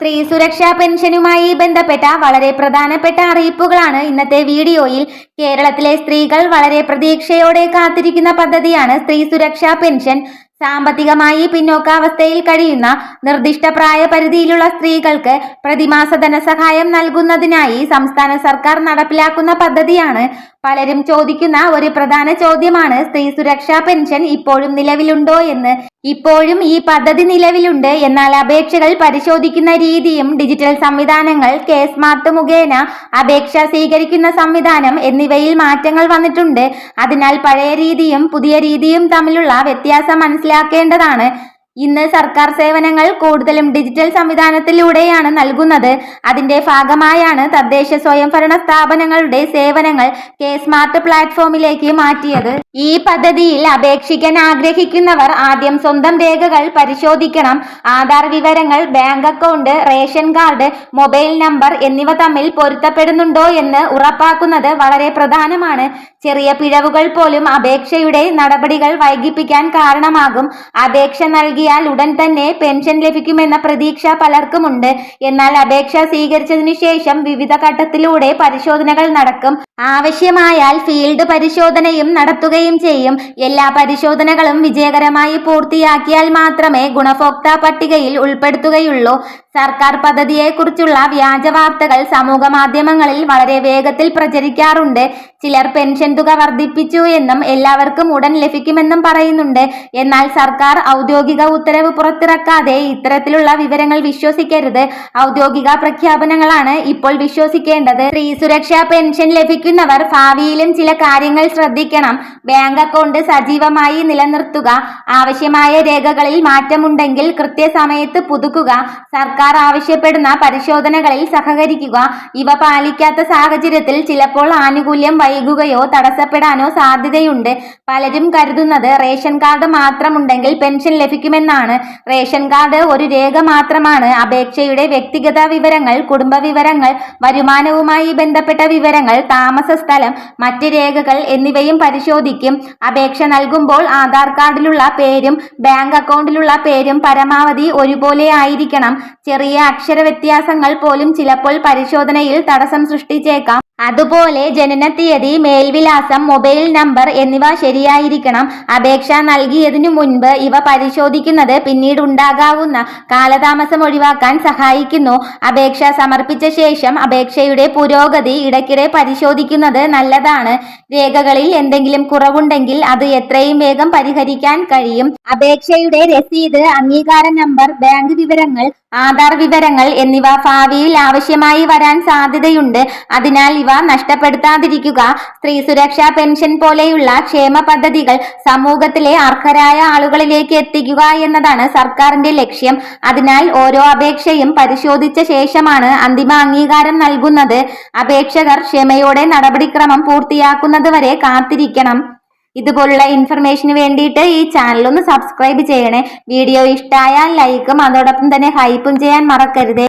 സ്ത്രീ സുരക്ഷാ പെൻഷനുമായി ബന്ധപ്പെട്ട വളരെ പ്രധാനപ്പെട്ട അറിയിപ്പുകളാണ് ഇന്നത്തെ വീഡിയോയിൽ. കേരളത്തിലെ സ്ത്രീകൾ വളരെ പ്രതീക്ഷയോടെ കാത്തിരിക്കുന്ന പദ്ധതിയാണ് സ്ത്രീ സുരക്ഷാ പെൻഷൻ. സാമ്പത്തികമായി പിന്നോക്കാവസ്ഥയിൽ കഴിയുന്ന നിർദ്ദിഷ്ട പ്രായപരിധിയിലുള്ള സ്ത്രീകൾക്ക് പ്രതിമാസ ധനസഹായം നൽകുന്നതിനായി സംസ്ഥാന സർക്കാർ നടപ്പിലാക്കുന്ന പദ്ധതിയാണ്. പലരും ചോദിക്കുന്ന ഒരു പ്രധാന ചോദ്യമാണ് സ്ത്രീ സുരക്ഷാ പെൻഷൻ ഇപ്പോഴും നിലവിലുണ്ടോ എന്ന്. ഇപ്പോഴും ഈ പദ്ധതി നിലവിലുണ്ട്. എന്നാൽ അപേക്ഷകൾ പരിശോധിക്കുന്ന രീതിയും ഡിജിറ്റൽ സംവിധാനങ്ങൾ, കെ-സ്മാർട്ട് മുഖേന അപേക്ഷ സ്വീകരിക്കുന്ന സംവിധാനം എന്നിവയിൽ മാറ്റങ്ങൾ വന്നിട്ടുണ്ട്. അതിനാൽ പഴയ രീതിയും പുതിയ രീതിയും തമ്മിലുള്ള വ്യത്യാസം മനസ്സിലാക്കേണ്ടതാണ്. ഇന്ന് സർക്കാർ സേവനങ്ങൾ കൂടുതലും ഡിജിറ്റൽ സംവിധാനത്തിലൂടെയാണ് നൽകുന്നത്. അതിന്റെ ഭാഗമായാണ് തദ്ദേശ സ്വയംഭരണ സ്ഥാപനങ്ങളുടെ സേവനങ്ങൾ കെ-സ്മാർട്ട് പ്ലാറ്റ്ഫോമിലേക്ക് മാറ്റിയത്. ഈ പദ്ധതിയിൽ അപേക്ഷിക്കാൻ ആഗ്രഹിക്കുന്നവർ ആദ്യം സ്വന്തം രേഖകൾ പരിശോധിക്കണം. ആധാർ വിവരങ്ങൾ, bank account, ration card, mobile number എന്നിവ തമ്മിൽ പൊരുത്തപ്പെടുന്നുണ്ടോ എന്ന് ഉറപ്പാക്കുന്നത് വളരെ പ്രധാനമാണ്. ചെറിയ പിഴവുകൾ പോലും അപേക്ഷയുടെ നടപടികൾ വൈകിപ്പിക്കാൻ കാരണമാകും. അപേക്ഷ നൽകിയാൽ ഉടൻ തന്നെ പെൻഷൻ ലഭിക്കുമെന്ന പ്രതീക്ഷ പലർക്കുമുണ്ട്. എന്നാൽ അപേക്ഷ സ്വീകരിച്ചതിനു ശേഷം വിവിധ ഘട്ടത്തിലൂടെ പരിശോധനകൾ നടക്കും. ആവശ്യമായാൽ ഫീൽഡ് പരിശോധനയും നടത്തുകയും ചെയ്യും. എല്ലാ പരിശോധനകളും വിജയകരമായി പൂർത്തിയാക്കിയാൽ മാത്രമേ ഗുണഭോക്താ പട്ടികയിൽ ഉൾപ്പെടുത്തുകയുള്ളൂ. സർക്കാർ പദ്ധതിയെക്കുറിച്ചുള്ള വ്യാജ വാർത്തകൾ സമൂഹ മാധ്യമങ്ങളിൽ വളരെ വേഗത്തിൽ പ്രചരിക്കാറുണ്ട്. ചിലർ പെൻഷൻ തുക വർദ്ധിപ്പിച്ചു എന്നും എല്ലാവർക്കും ഉടൻ ലഭിക്കുമെന്നും പറയുന്നുണ്ട്. എന്നാൽ സർക്കാർ ഔദ്യോഗിക ഉത്തരവ് പുറത്തിറക്കാതെ ഇത്തരത്തിലുള്ള വിവരങ്ങൾ വിശ്വസിക്കരുത്. ഔദ്യോഗിക പ്രഖ്യാപനങ്ങളാണ് ഇപ്പോൾ വിശ്വസിക്കേണ്ടത്. സ്ത്രീ സുരക്ഷാ പെൻഷൻ ലഭിക്കുന്നവർ ഭാവിയിലും ചില കാര്യങ്ങൾ ശ്രദ്ധിക്കണം. ബാങ്ക് അക്കൗണ്ട് സജീവമായി നിലനിർത്തുക. ആവശ്യമായ രേഖകളിൽ മാറ്റമുണ്ടെങ്കിൽ കൃത്യസമയത്ത് പുതുക്കുക. സർക്കാർ ആവശ്യപ്പെടുന്ന പരിശോധനകളിൽ സഹകരിക്കുക. ഇവ പാലിക്കാത്ത സാഹചര്യത്തിൽ ചിലപ്പോൾ ആനുകൂല്യം വൈകുകയോ തടസ്സപ്പെടാനോ സാധ്യതയുണ്ട്. പലരും കരുതുന്നത് റേഷൻ കാർഡ് മാത്രമുണ്ടെങ്കിൽ പെൻഷൻ ലഭിക്കുമെന്നാണ്. റേഷൻ കാർഡ് ഒരു രേഖ മാത്രമാണ്. അപേക്ഷയുടെ വ്യക്തിഗത വിവരങ്ങൾ, കുടുംബ വിവരങ്ങൾ, വരുമാനവുമായി ബന്ധപ്പെട്ട വിവരങ്ങൾ, താമസ സ്ഥലം, മറ്റ് രേഖകൾ എന്നിവയും പരിശോധിക്കും. അപേക്ഷ നൽകുമ്പോൾ ആധാർ കാർഡിലുള്ള പേരും ബാങ്ക് അക്കൗണ്ടിലുള്ള പേരും പരമാവധി ഒരുപോലെ ആയിരിക്കണം. ചെറിയ അക്ഷര വ്യത്യാസങ്ങൾ പോലും ചിലപ്പോൾ പരിശോധനയിൽ തടസ്സം സൃഷ്ടിച്ചേക്കാം. അതുപോലെ ജനനത്തീയതി, മേൽവിലാസം, മൊബൈൽ നമ്പർ എന്നിവ ശരിയായിരിക്കണം. അപേക്ഷ നൽകിയതിനു മുൻപ് ഇവ പരിശോധിക്കുന്നത് പിന്നീട് ഉണ്ടാകാവുന്ന കാലതാമസം ഒഴിവാക്കാൻ സഹായിക്കുന്നു. അപേക്ഷ സമർപ്പിച്ച ശേഷം അപേക്ഷയുടെ പുരോഗതി ഇടയ്ക്കിടെ പരിശോധിക്കുന്നത് നല്ലതാണ്. രേഖകളിൽ എന്തെങ്കിലും കുറവുണ്ടെങ്കിൽ അത് എത്രയും വേഗം പരിഹരിക്കാൻ കഴിയും. അപേക്ഷയുടെ രസീത്, അംഗീകാര നമ്പർ, ബാങ്ക് വിവരങ്ങൾ, ആധാർ വിവരങ്ങൾ എന്നിവ ഭാവിയിൽ ആവശ്യമായി വരാൻ സാധ്യതയുണ്ട്. അതിനാൽ ഇവ നഷ്ടപ്പെടുത്താതിരിക്കുക. സ്ത്രീ സുരക്ഷാ പെൻഷൻ പോലെയുള്ള ക്ഷേമ പദ്ധതികൾ സമൂഹത്തിലെ അർഹരായ ആളുകളിലേക്ക് എത്തിക്കുക എന്നതാണ് സർക്കാരിന്റെ ലക്ഷ്യം. അതിനാൽ ഓരോ അപേക്ഷയും പരിശോധിച്ച ശേഷമാണ് അന്തിമ അംഗീകാരം നൽകുന്നത്. അപേക്ഷകർ ക്ഷമയോടെ നടപടിക്രമം പൂർത്തിയാക്കുന്നത് വരെ കാത്തിരിക്കണം. ഇതുപോലുള്ള ഇൻഫർമേഷന് വേണ്ടിയിട്ട് ഈ ചാനൽ ഒന്ന് സബ്സ്ക്രൈബ് ചെയ്യണേ. വീഡിയോ ഇഷ്ടമായാൽ ലൈക്കും അതോടൊപ്പം തന്നെ ഹൈപ്പും ചെയ്യാൻ മറക്കരുത്.